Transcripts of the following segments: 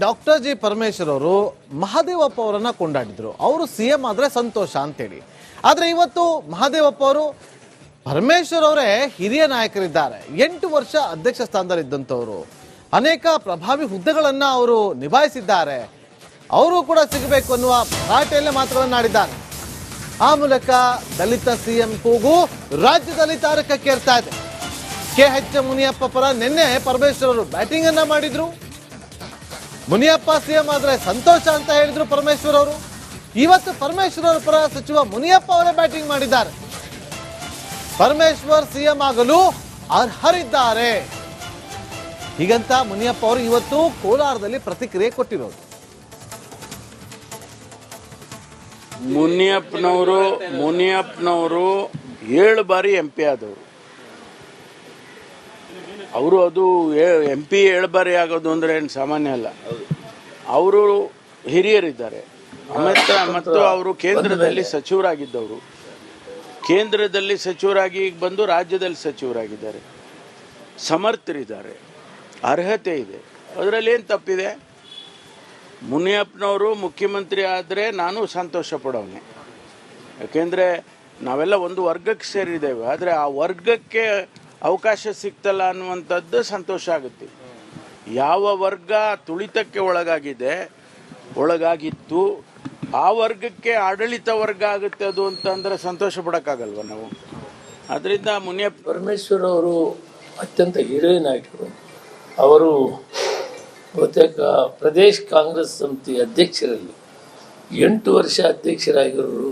Doctor G Parameshwar ಅವರು ಮಹದೇವಪ್ಪ ಅವರನ್ನ ಕೊಂಡಾಡಿದ್ರು. ಅವರು ಸಿಎಂ ಆದ್ರೆ ಸಂತೋಷ ಅಂತೇಳಿ. ಆದ್ರೆ ಇವತ್ತು ಮಹದೇವಪ್ಪ ಅವರು ಪರಮೇಶ್ವರ್ ಅವರೇ ಹಿರಿಯ ನಾಯಕರಿದ್ದಾರೆ. 8 ವರ್ಷ ಅಧ್ಯಕ್ಷ ಸ್ಥಾನದಲ್ಲಿದ್ದಂಥವ್ರು, ಅನೇಕ ಪ್ರಭಾವಿ ಹುದ್ದೆಗಳನ್ನ ಅವರು ನಿಭಾಯಿಸಿದ್ದಾರೆ. ಅವರು ಕೂಡ ಸಿಗಬೇಕು ಅನ್ನುವ ಭರಾಟೆಯಲ್ಲೇ ಮಾತುಗಳನ್ನಾಡಿದ್ದಾರೆ. ಆ ಮೂಲಕ ದಲಿತ ಸಿಎಂ ಕೂಗು ರಾಜ್ಯದಲ್ಲಿ ತಾರಕಕ್ಕೇರ್ತಾ ಇದೆ. KH ಮುನಿಯಪ್ಪ ಪರ ನಿನ್ನೆ ಪರಮೇಶ್ವರ್ ಅವರು ಬ್ಯಾಟಿಂಗ್ ಅನ್ನ ಮಾಡಿದ್ರು. ಮುನಿಯಪ್ಪ ಸಿಎಂ ಆದ್ರೆ ಸಂತೋಷ ಅಂತ ಹೇಳಿದ್ರು ಪರಮೇಶ್ವರ್ ಅವರು. ಇವತ್ತು ಪರಮೇಶ್ವರ್ ಅವರ ಪರ ಸಚಿವ ಮುನಿಯಪ್ಪ ಅವರೇ ಬ್ಯಾಟಿಂಗ್ ಮಾಡಿದ್ದಾರೆ. ಪರಮೇಶ್ವರ್ ಸಿಎಂ ಆಗಲು ಅರ್ಹರಿದ್ದಾರೆ ಹೀಗಂತ ಮುನಿಯಪ್ಪ ಅವರು ಇವತ್ತು ಕೋಲಾರದಲ್ಲಿ ಪ್ರತಿಕ್ರಿಯೆ ಕೊಟ್ಟಿರೋದು. ಮುನಿಯಪ್ಪನವರು 7 ಬಾರಿ MP ಆದವರು. ಅವರು ಅದು MP 7 ಬಾರಿ ಆಗೋದು ಅಂದ್ರೆ ಏನು ಸಾಮಾನ್ಯ ಅಲ್ಲ. ಅವರು ಹಿರಿಯರಿದ್ದಾರೆ. ಮತ್ತು ಅವರು ಕೇಂದ್ರದಲ್ಲಿ ಸಚಿವರಾಗಿದ್ದವರು. ಕೇಂದ್ರದಲ್ಲಿ ಸಚಿವರಾಗಿ ಈಗ ಬಂದು ರಾಜ್ಯದಲ್ಲಿ ಸಚಿವರಾಗಿದ್ದಾರೆ. ಸಮರ್ಥರಿದ್ದಾರೆ, ಅರ್ಹತೆ ಇದೆ. ಅದರಲ್ಲಿ ಏನು ತಪ್ಪಿದೆ? ಮುನಿಯಪ್ಪನವರು ಮುಖ್ಯಮಂತ್ರಿ ಆದರೆ ನಾನು ಸಂತೋಷ ಪಡೋನೆ. ಯಾಕೆಂದರೆ ನಾವೆಲ್ಲ ಒಂದು ವರ್ಗಕ್ಕೆ ಸೇರಿದ್ದೇವೆ. ಆದರೆ ಆ ವರ್ಗಕ್ಕೆ ಅವಕಾಶ ಸಿಗ್ತಲ್ಲ ಅನ್ನುವಂಥದ್ದು ಸಂತೋಷ ಆಗುತ್ತೆ. ಯಾವ ವರ್ಗ ತುಳಿತಕ್ಕೆ ಒಳಗಾಗಿತ್ತು ಆ ವರ್ಗಕ್ಕೆ ಆಡಳಿತ ವರ್ಗ ಆಗುತ್ತೆ ಅದು ಅಂತಂದರೆ ಸಂತೋಷ ಪಡೋಕ್ಕಾಗಲ್ವ ನಾವು? ಅದರಿಂದ ಪರಮೇಶ್ವರ್ ಅವರು ಅತ್ಯಂತ ಹಿರಿಯ ನಾಯಕರು. ಅವರು ಬಹುತೇಕ ಪ್ರದೇಶ್ ಕಾಂಗ್ರೆಸ್ ಸಮಿತಿ ಅಧ್ಯಕ್ಷರಲ್ಲಿ 8 ವರ್ಷ ಅಧ್ಯಕ್ಷರಾಗಿರೋರು.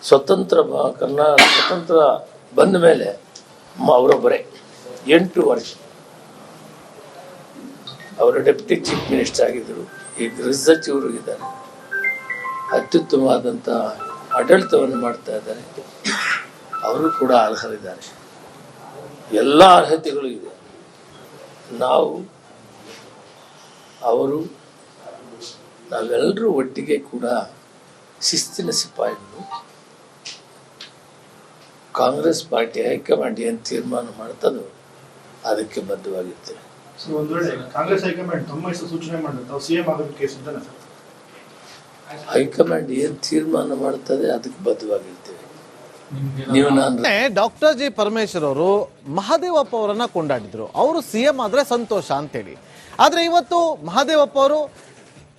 ಸ್ವತಂತ್ರ ಬಂದ ಮೇಲೆ ಅವರೊಬ್ಬರೇ 8 ವರ್ಷ ಅವರು ಡೆಪ್ಯೂಟಿ ಚೀಫ್ ಮಿನಿಸ್ಟರ್ ಆಗಿದ್ದರು. ಈಗ ಗೃಹ ಸಚಿವರು ಇದ್ದಾರೆ. ಅತ್ಯುತ್ತಮವಾದಂಥ ಆಡಳಿತವನ್ನು ಮಾಡ್ತಾ ಇದ್ದಾರೆ. ಅವರು ಕೂಡ ಅರ್ಹರಿದ್ದಾರೆ. ಎಲ್ಲ ಅರ್ಹತೆಗಳು ಇದೆ. ನಾವೆಲ್ಲರೂ ಒಟ್ಟಿಗೆ ಕೂಡ ಶಿಸ್ತಿನ ಸಿಪಾಯಿಗಳು. ಕಾಂಗ್ರೆಸ್ ಪಾರ್ಟಿ ಹೈಕಮಾಂಡ್ ಏನು ತೀರ್ಮಾನ ಮಾಡ್ತದೋ ಅದಕ್ಕೆ ಬದ್ಧವಾಗಿರ್ತೇವೆ. ಹೈಕಮಾಂಡ್ ಏನು ತೀರ್ಮಾನ ಮಾಡ್ತದೆ ಅದಕ್ಕೆ ಬದ್ಧವಾಗಿರ್ತೇವೆ. ಡಾಕ್ಟರ್ ಜಿ ಪರಮೇಶ್ವರ್ ಅವರು ಮಹದೇವಪ್ಪ ಅವರನ್ನ ಕೊಂಡಾಡಿದ್ರು. ಅವರು ಸಿಎಂ ಆದ್ರೆ ಸಂತೋಷ ಅಂತೇಳಿ. ಆದ್ರೆ ಇವತ್ತು ಮಹದೇವಪ್ಪ ಅವರು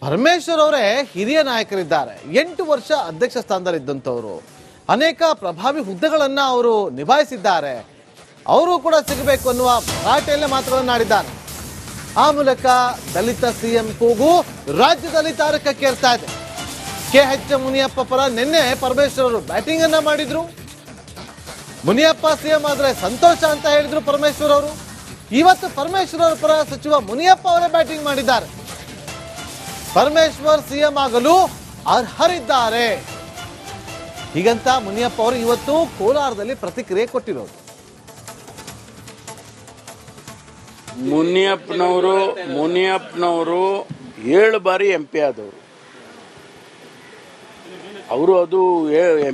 ಪರಮೇಶ್ವರ್ ಅವರೇ ಹಿರಿಯ ನಾಯಕರಿದ್ದಾರೆ. 8 ವರ್ಷ ಅಧ್ಯಕ್ಷ ಸ್ಥಾನದಲ್ಲಿದ್ದಂಥವ್ರು, ಅನೇಕ ಪ್ರಭಾವಿ ಹುದ್ದೆಗಳನ್ನ ಅವರು ನಿಭಾಯಿಸಿದ್ದಾರೆ. ಅವರು ಕೂಡ ಸಿಗಬೇಕು ಅನ್ನುವ ಭರಾಟೆಯಲ್ಲೇ ಮಾತುಗಳನ್ನಾಡಿದ್ದಾರೆ. ಆ ಮೂಲಕ ದಲಿತ ಸಿಎಂ ಕೂಗು ರಾಜ್ಯದಲ್ಲಿ ತಾರಕಕ್ಕೇರ್ತಾ ಇದೆ. KH ಮುನಿಯಪ್ಪ ಪರ ನಿನ್ನೆ ಪರಮೇಶ್ವರ್ ಅವರು ಬ್ಯಾಟಿಂಗ್ ಅನ್ನ ಮಾಡಿದ್ರು. ಮುನಿಯಪ್ಪ ಸಿಎಂ ಆದ್ರೆ ಸಂತೋಷ ಅಂತ ಹೇಳಿದ್ರು ಪರಮೇಶ್ವರ್ ಅವರು. ಇವತ್ತು ಪರಮೇಶ್ವರ್ ಅವರ ಪರ ಸಚಿವ ಮುನಿಯಪ್ಪ ಅವರೇ ಬ್ಯಾಟಿಂಗ್ ಮಾಡಿದ್ದಾರೆ. ಪರಮೇಶ್ವರ್ ಸಿಎಂ ಆಗಲು ಅರ್ಹರಿದ್ದಾರೆ ಹೀಗಂತ ಮುನಿಯಪ್ಪ ಅವರು ಇವತ್ತು ಕೋಲಾರದಲ್ಲಿ ಪ್ರತಿಕ್ರಿಯೆ ಕೊಟ್ಟಿರೋದು. ಮುನಿಯಪ್ಪನವರು 7 ಬಾರಿ MP ಆದವರು. ಅವರು ಅದು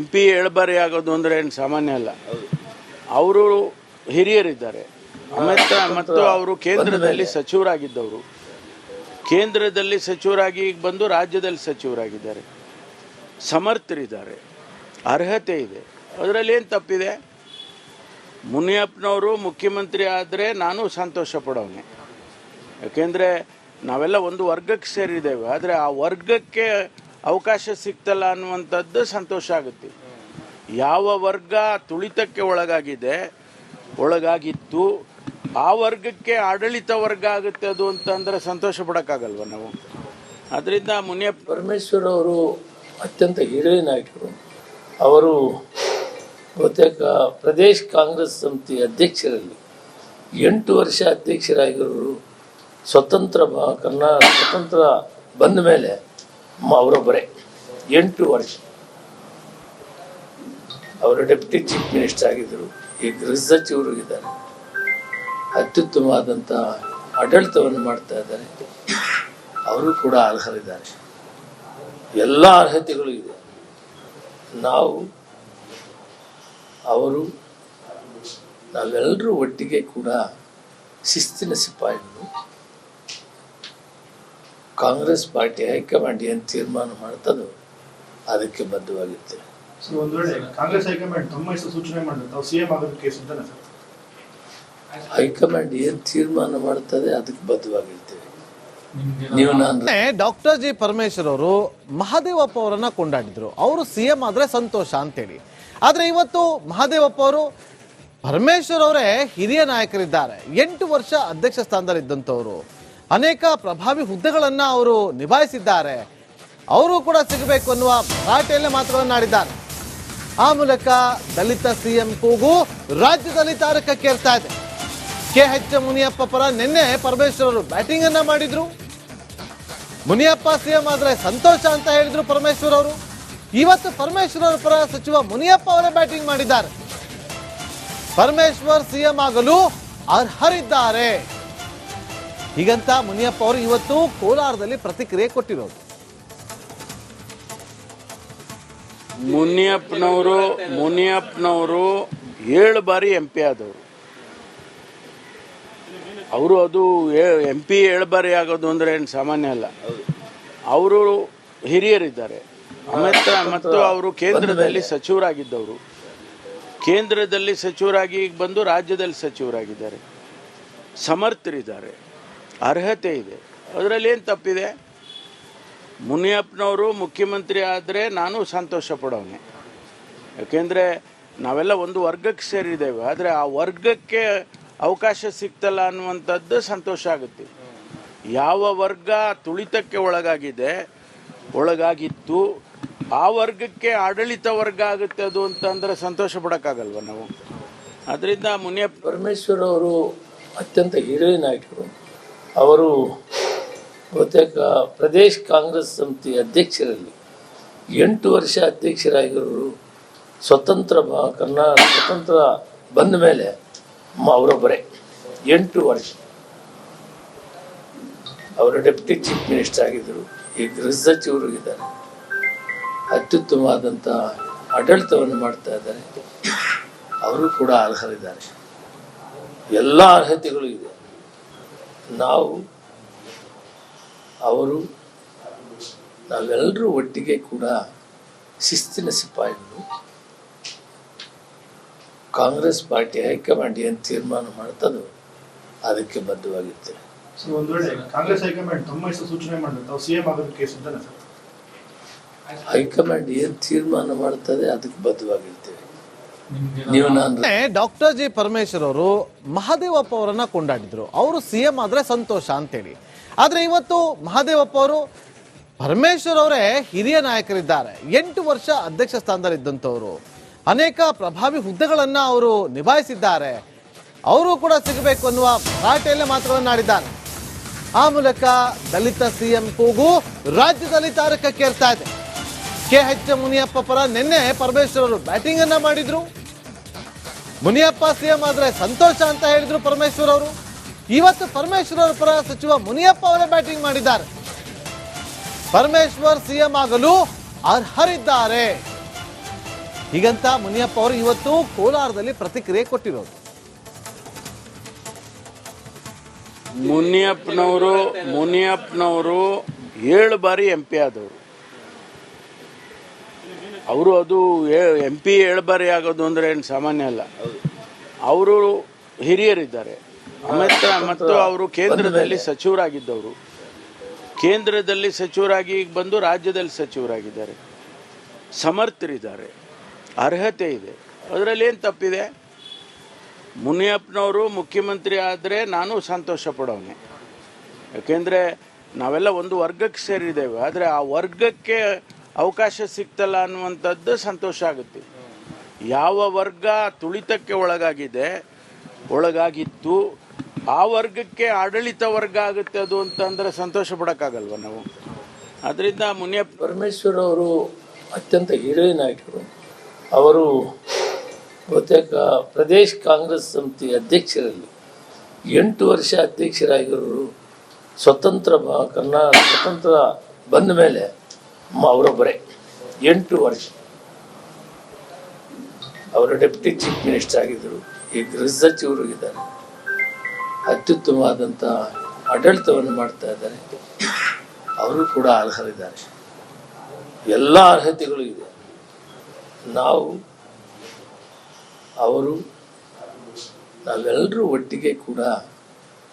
MP 7 ಬಾರಿ ಆಗೋದು ಅಂದ್ರೆ ಏನು ಸಾಮಾನ್ಯ ಅಲ್ಲ. ಅವರು ಹಿರಿಯರಿದ್ದಾರೆ. ಮತ್ತು ಅವರು ಕೇಂದ್ರದಲ್ಲಿ ಸಚಿವರಾಗಿದ್ದವರು. ಕೇಂದ್ರದಲ್ಲಿ ಸಚಿವರಾಗಿ ಈಗ ಬಂದು ರಾಜ್ಯದಲ್ಲಿ ಸಚಿವರಾಗಿದ್ದಾರೆ. ಸಮರ್ಥರಿದ್ದಾರೆ, ಅರ್ಹತೆ ಇದೆ. ಅದರಲ್ಲಿ ಏನು ತಪ್ಪಿದೆ? ಮುನಿಯಪ್ಪನವರು ಮುಖ್ಯಮಂತ್ರಿ ಆದರೆ ನಾನು ಸಂತೋಷ ಪಡೋನೆ. ಯಾಕೆಂದರೆ ನಾವೆಲ್ಲ ಒಂದು ವರ್ಗಕ್ಕೆ ಸೇರಿದ್ದೇವೆ. ಆದರೆ ಆ ವರ್ಗಕ್ಕೆ ಅವಕಾಶ ಸಿಗ್ತಲ್ಲ ಅನ್ನುವಂಥದ್ದು ಸಂತೋಷ ಆಗುತ್ತೆ. ಯಾವ ವರ್ಗ ತುಳಿತಕ್ಕೆ ಒಳಗಾಗಿತ್ತು ಆ ವರ್ಗಕ್ಕೆ ಆಡಳಿತ ವರ್ಗ ಆಗುತ್ತೆ ಅದು ಅಂತಂದರೆ ಸಂತೋಷ ಪಡೋಕ್ಕಾಗಲ್ವ ನಾವು? ಅದರಿಂದ ಪರಮೇಶ್ವರ್ ಅವರು ಅತ್ಯಂತ ಹಿರಿಯ ನಾಯಕರು. ಅವರು ಬಹುತೇಕ ಪ್ರದೇಶ್ ಕಾಂಗ್ರೆಸ್ ಸಮಿತಿ ಅಧ್ಯಕ್ಷರಲ್ಲಿ 8 ವರ್ಷ ಅಧ್ಯಕ್ಷರಾಗಿರೋರು. ಸ್ವತಂತ್ರ ಬಂದ ಮೇಲೆ ಅವರೊಬ್ಬರೇ 8 ವರ್ಷ ಅವರು ಡೆಪ್ಯೂಟಿ ಚೀಫ್ ಮಿನಿಸ್ಟರ್ ಆಗಿದ್ದರು. ಈಗ ಗೃಹ ಸಚಿವರು ಇದ್ದಾರೆ. ಅತ್ಯುತ್ತಮವಾದಂಥ ಆಡಳಿತವನ್ನು ಮಾಡ್ತಾ ಇದ್ದಾರೆ. ಅವರು ಕೂಡ ಅರ್ಹರಿದ್ದಾರೆ. ಎಲ್ಲ ಅರ್ಹತೆಗಳು ಇದೆ. ನಾವೆಲ್ಲರೂ ಒಟ್ಟಿಗೆ ಕೂಡ ಶಿಸ್ತಿನ ಸಿಪಾಯಿಗಳು. ಕಾಂಗ್ರೆಸ್ ಪಾರ್ಟಿ ಹೈಕಮಾಂಡ್ ಏನು ತೀರ್ಮಾನ ಮಾಡ್ತದೋ ಅದಕ್ಕೆ ಬದ್ಧವಾಗಿರ್ತೇವೆ. ಸರ್, ಒಂದು ವೇಳೆ ಕಾಂಗ್ರೆಸ್ ಹೈಕಮಾಂಡ್ ತಮ್ಮ ಹೆಸರು ಸೂಚನೆ ಮಾಡಿದ್ರೆ ತಾವು ಸಿಎಂ ಆಗೋದಕ್ಕೆ ಸಿದ್ಧನಾ ಸರ್? ಹೈಕಮಾಂಡ್ ಏನು ತೀರ್ಮಾನ ಮಾಡ್ತದೆ ಅದಕ್ಕೆ ಬದ್ಧವಾಗಿರ್ತೇವೆ. ನೀವು ನಾನು ಡಾಕ್ಟರ್ ಜಿ ಪರಮೇಶ್ವರ್ ಅವರು ಮಹದೇವಪ್ಪ ಅವರನ್ನ ಕೊಂಡಾಡಿದ್ರು. ಅವರು ಸಿಎಂ ಆದ್ರೆ ಸಂತೋಷ ಅಂತೇಳಿ. ಆದ್ರೆ ಇವತ್ತು ಮಹದೇವಪ್ಪ ಅವರು ಪರಮೇಶ್ವರ್ ಅವರೇ ಹಿರಿಯ ನಾಯಕರಿದ್ದಾರೆ. 8 ವರ್ಷ ಅಧ್ಯಕ್ಷ ಸ್ಥಾನದಲ್ಲಿ ಇದ್ದಂಥವ್ರು, ಅನೇಕ ಪ್ರಭಾವಿ ಹುದ್ದೆಗಳನ್ನ ಅವರು ನಿಭಾಯಿಸಿದ್ದಾರೆ. ಅವರು ಕೂಡ ಸಿಗಬೇಕು ಅನ್ನುವ ಭರಾಟೆಯಲ್ಲೇ ಮಾತುಗಳನ್ನಾಡಿದ್ದಾರೆ. ಆ ಮೂಲಕ ದಲಿತ ಸಿಎಂ ಕೂಗು ರಾಜ್ಯದಲ್ಲಿ ತಾರಕಕ್ಕೇರ್ತಾ ಇದೆ. KH ಮುನಿಯಪ್ಪ ಪರ ನಿನ್ನೆ ಪರಮೇಶ್ವರ್ ಅವರು ಬ್ಯಾಟಿಂಗ್ ಅನ್ನ ಮಾಡಿದ್ರು. ಮುನಿಯಪ್ಪ ಸಿಎಂ ಆದ್ರೆ ಸಂತೋಷ ಅಂತ ಹೇಳಿದ್ರು ಪರಮೇಶ್ವರ್ ಅವರು. ಇವತ್ತು ಪರಮೇಶ್ವರ್ ಅವರ ಪರ ಸಚಿವ ಮುನಿಯಪ್ಪ ಅವರೇ ಬ್ಯಾಟಿಂಗ್ ಮಾಡಿದ್ದಾರೆ. ಪರಮೇಶ್ವರ್ ಸಿಎಂ ಆಗಲು ಅರ್ಹರಿದ್ದಾರೆ ಹೀಗಂತ ಮುನಿಯಪ್ಪ ಅವರು ಇವತ್ತು ಕೋಲಾರದಲ್ಲಿ ಪ್ರತಿಕ್ರಿಯೆ ಕೊಟ್ಟಿರೋದು. ಮುನಿಯಪ್ಪನವರು 7 ಬಾರಿ MP ಆದವರು. ಅವರು ಅದು MP 7 ಬಾರಿ ಆಗೋದು ಅಂದ್ರೆ ಏನು ಸಾಮಾನ್ಯ ಅಲ್ಲ. ಅವರು ಹಿರಿಯರಿದ್ದಾರೆ. ಮತ್ತು ಅವರು ಕೇಂದ್ರದಲ್ಲಿ ಸಚಿವರಾಗಿದ್ದವರು. ಕೇಂದ್ರದಲ್ಲಿ ಸಚಿವರಾಗಿ ಬಂದು ರಾಜ್ಯದಲ್ಲಿ ಸಚಿವರಾಗಿದ್ದಾರೆ. ಸಮರ್ಥರಿದ್ದಾರೆ, ಅರ್ಹತೆ ಇದೆ. ಅದರಲ್ಲಿ ಏನು ತಪ್ಪಿದೆ? ಮುನಿಯಪ್ಪನವರು ಮುಖ್ಯಮಂತ್ರಿ ಆದರೆ ನಾನು ಸಂತೋಷ ಪಡೋನೆ. ಯಾಕೆಂದರೆ ನಾವೆಲ್ಲ ಒಂದು ವರ್ಗಕ್ಕೆ ಸೇರಿದ್ದೇವೆ. ಆದರೆ ಆ ವರ್ಗಕ್ಕೆ ಅವಕಾಶ ಸಿಗ್ತಲ್ಲ ಅನ್ನುವಂಥದ್ದು ಸಂತೋಷ ಆಗುತ್ತೆ. ಯಾವ ವರ್ಗ ತುಳಿತಕ್ಕೆ ಒಳಗಾಗಿತ್ತು ಆ ವರ್ಗಕ್ಕೆ ಆಡಳಿತ ವರ್ಗ ಆಗುತ್ತೆ ಅದು ಅಂತಂದರೆ ಸಂತೋಷ ಪಡೋಕ್ಕಾಗಲ್ವ ನಾವು? ಅದರಿಂದ ಪರಮೇಶ್ವರ್ ಅವರು ಅತ್ಯಂತ ಹಿರಿಯ ನಾಯಕರು. ಅವರು ಬಹುತೇಕ ಪ್ರದೇಶ್ ಕಾಂಗ್ರೆಸ್ ಸಮಿತಿ ಅಧ್ಯಕ್ಷರಲ್ಲಿ 8 ವರ್ಷ ಅಧ್ಯಕ್ಷರಾಗಿರೋರು. ಸ್ವತಂತ್ರ ಬಂದ ಮೇಲೆ ಅವರೊಬ್ಬರೇ 8 ವರ್ಷ. ಅವರು ಡೆಪ್ಯೂಟಿ ಚೀಫ್ ಮಿನಿಸ್ಟರ್ ಆಗಿದ್ದರು, ಈಗ ಗೃಹ ಸಚಿವರು ಇದ್ದಾರೆ. ಅತ್ಯುತ್ತಮವಾದಂಥ ಆಡಳಿತವನ್ನು ಮಾಡ್ತಾ ಇದ್ದಾರೆ. ಅವರು ಕೂಡ ಅರ್ಹರಿದ್ದಾರೆ. ಎಲ್ಲ ಅರ್ಹತೆಗಳು ಇದೆ. ನಾವೆಲ್ಲರೂ ಒಟ್ಟಿಗೆ ಕೂಡ ಶಿಸ್ತಿನ ಸಿಪಾಯಿಗಳು. ಕಾಂಗ್ರೆಸ್ ಪಾರ್ಟಿ ಹೈಕಮಾಂಡ್ ಏನು ತೀರ್ಮಾನ ಮಾಡ್ತದೋ ಅದಕ್ಕೆ ಬದ್ಧವಾಗಿರ್ತೇವೆ. ಸರ್, ಒಂದು ವೇಳೆ ಕಾಂಗ್ರೆಸ್ ಹೈಕಮಾಂಡ್ ತಮ್ಮ ಹೆಸರು ಸೂಚನೆ ಮಾಡಿದ್ರೆ ತಾವು ಸಿಎಂ ಆಗೋದಕ್ಕೆ ಸಿದ್ಧನಾ ಸರ್? ಹೈಕಮಾಂಡ್ ಏನು ತೀರ್ಮಾನ ಮಾಡ್ತದೆ ಅದಕ್ಕೆ ಬದ್ಧವಾಗಿರ್ತೇವೆ. ನೀವು ನಾನು ಡಾಕ್ಟರ್ ಜಿ ಪರಮೇಶ್ವರ್ ಅವರು ಮಹದೇವಪ್ಪ ಅವರನ್ನ ಕೊಂಡಾಡಿದ್ರು. ಅವರು ಸಿಎಂ ಆದ್ರೆ ಸಂತೋಷ ಅಂತೇಳಿ. ಆದ್ರೆ ಇವತ್ತು ಮಹದೇವಪ್ಪ ಅವರು ಪರಮೇಶ್ವರ್ ಅವರೇ ಹಿರಿಯ ನಾಯಕರಿದ್ದಾರೆ. 8 ವರ್ಷ ಅಧ್ಯಕ್ಷ ಸ್ಥಾನದಲ್ಲಿ ಇದ್ದಂಥವ್ರು, ಅನೇಕ ಪ್ರಭಾವಿ ಹುದ್ದೆಗಳನ್ನ ಅವರು ನಿಭಾಯಿಸಿದ್ದಾರೆ. ಅವರು ಕೂಡ ಸಿಗಬೇಕು ಅನ್ನುವ ಭರಾಟೆಯಲ್ಲೇ ಮಾತುಗಳನ್ನಾಡಿದ್ದಾರೆ. ಆ ಮೂಲಕ ದಲಿತ ಸಿಎಂ ಕೂಗು ರಾಜ್ಯದಲ್ಲಿ ತಾರಕಕ್ಕೇರ್ತಾ ಇದೆ. KH ಮುನಿಯಪ್ಪ ಪರ ನಿನ್ನೆ ಪರಮೇಶ್ವರ್ ಅವರು ಬ್ಯಾಟಿಂಗ್ ಅನ್ನ ಮಾಡಿದ್ರು. ಮುನಿಯಪ್ಪ ಸಿಎಂ ಆದ್ರೆ ಸಂತೋಷ ಅಂತ ಹೇಳಿದ್ರು ಪರಮೇಶ್ವರ್ ಅವರು. ಇವತ್ತು ಪರಮೇಶ್ವರ್ ಅವರ ಪರ ಸಚಿವ ಮುನಿಯಪ್ಪ ಅವರೇ ಬ್ಯಾಟಿಂಗ್ ಮಾಡಿದ್ದಾರೆ. ಪರಮೇಶ್ವರ್ ಸಿಎಂ ಆಗಲು ಅರ್ಹರಿದ್ದಾರೆ ಹೀಗಂತ ಮುನಿಯಪ್ಪ ಅವರು ಇವತ್ತು ಕೋಲಾರದಲ್ಲಿ ಪ್ರತಿಕ್ರಿಯೆ ಕೊಟ್ಟಿರೋದು. ಮುನಿಯಪ್ಪನವರು 7 ಬಾರಿ MP ಆದವರು. ಅವರು ಅದು MP 7 ಬಾರಿ ಆಗೋದು ಅಂದ್ರೆ ಏನು ಸಾಮಾನ್ಯ ಅಲ್ಲ. ಅವರು ಹಿರಿಯರಿದ್ದಾರೆ. ಮತ್ತು ಅವರು ಕೇಂದ್ರದಲ್ಲಿ ಸಚಿವರಾಗಿದ್ದವರು. ಕೇಂದ್ರದಲ್ಲಿ ಸಚಿವರಾಗಿ ಬಂದು ರಾಜ್ಯದಲ್ಲಿ ಸಚಿವರಾಗಿದ್ದಾರೆ. ಸಮರ್ಥರಿದ್ದಾರೆ, ಅರ್ಹತೆ ಇದೆ. ಅದರಲ್ಲಿ ಏನು ತಪ್ಪಿದೆ? ಮುನಿಯಪ್ಪನವರು ಮುಖ್ಯಮಂತ್ರಿ ಆದರೆ ನಾನು ಸಂತೋಷ ಪಡೋನೆ. ಯಾಕೆಂದರೆ ನಾವೆಲ್ಲ ಒಂದು ವರ್ಗಕ್ಕೆ ಸೇರಿದ್ದೇವೆ. ಆದರೆ ಆ ವರ್ಗಕ್ಕೆ ಅವಕಾಶ ಸಿಗ್ತಲ್ಲ ಅನ್ನುವಂಥದ್ದು ಸಂತೋಷ ಆಗುತ್ತೆ. ಯಾವ ವರ್ಗ ತುಳಿತಕ್ಕೆ ಒಳಗಾಗಿತ್ತು ಆ ವರ್ಗಕ್ಕೆ ಆಡಳಿತ ವರ್ಗ ಆಗುತ್ತೆ ಅದು ಅಂತಂದರೆ ಸಂತೋಷ ಪಡೋಕ್ಕಾಗಲ್ವ ನಾವು? ಅದರಿಂದ ಪರಮೇಶ್ವರ್ ಅವರು ಅತ್ಯಂತ ಹಿರಿಯ ನಾಯಕರು. ಅವರು ಬಹುತೇಕ ಪ್ರದೇಶ್ ಕಾಂಗ್ರೆಸ್ ಸಮಿತಿ ಅಧ್ಯಕ್ಷರಲ್ಲಿ 8 ವರ್ಷ ಅಧ್ಯಕ್ಷರಾಗಿರೋರು. ಸ್ವತಂತ್ರ ಬಂದ ಮೇಲೆ ಅವರೊಬ್ಬರೇ 8 ವರ್ಷ. ಅವರು ಡೆಪ್ಯೂಟಿ ಚೀಫ್ ಮಿನಿಸ್ಟರ್ ಆಗಿದ್ದರು, ಈಗ ಗೃಹ ಸಚಿವರು ಇದ್ದಾರೆ. ಅತ್ಯುತ್ತಮವಾದಂಥ ಆಡಳಿತವನ್ನು ಮಾಡ್ತಾ ಇದ್ದಾರೆ. ಅವರು ಕೂಡ ಅರ್ಹರಿದ್ದಾರೆ. ಎಲ್ಲ ಅರ್ಹತೆಗಳು ಇದೆ. ನಾವು ಅವರು ನಾವೆಲ್ಲರೂ ಒಟ್ಟಿಗೆ ಕೂಡ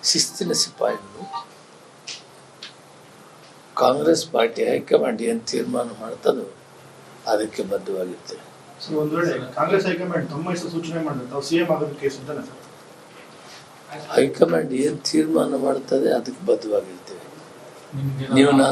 ಶಿಸ್ತಿನ ಸಿಪಾಯಿಗಳು. ಕಾಂಗ್ರೆಸ್ ಪಾರ್ಟಿ ಹೈಕಮಾಂಡ್ ಏನು ತೀರ್ಮಾನ ಮಾಡ್ತದೋ ಅದಕ್ಕೆ ಬದ್ಧವಾಗಿರ್ತೇವೆ. ಸರ್, ಒಂದ್ ವೇಳೆ ಕಾಂಗ್ರೆಸ್ ಹೈಕಮಾಂಡ್ ತಮ್ಮ ಹೆಸರು ಸೂಚನೆ ಮಾಡಿದ್ರೆ ತಾವು ಸಿಎಂ ಆಗೋದಕ್ಕೆ ಸಿದ್ಧನ ಸರ್? ಹೈಕಮಾಂಡ್ ಏನು ತೀರ್ಮಾನ ಮಾಡ್ತದೆ ಅದಕ್ಕೆ ಬದ್ಧವಾಗಿರ್ತೇವೆ. ನೀವು ನಾನು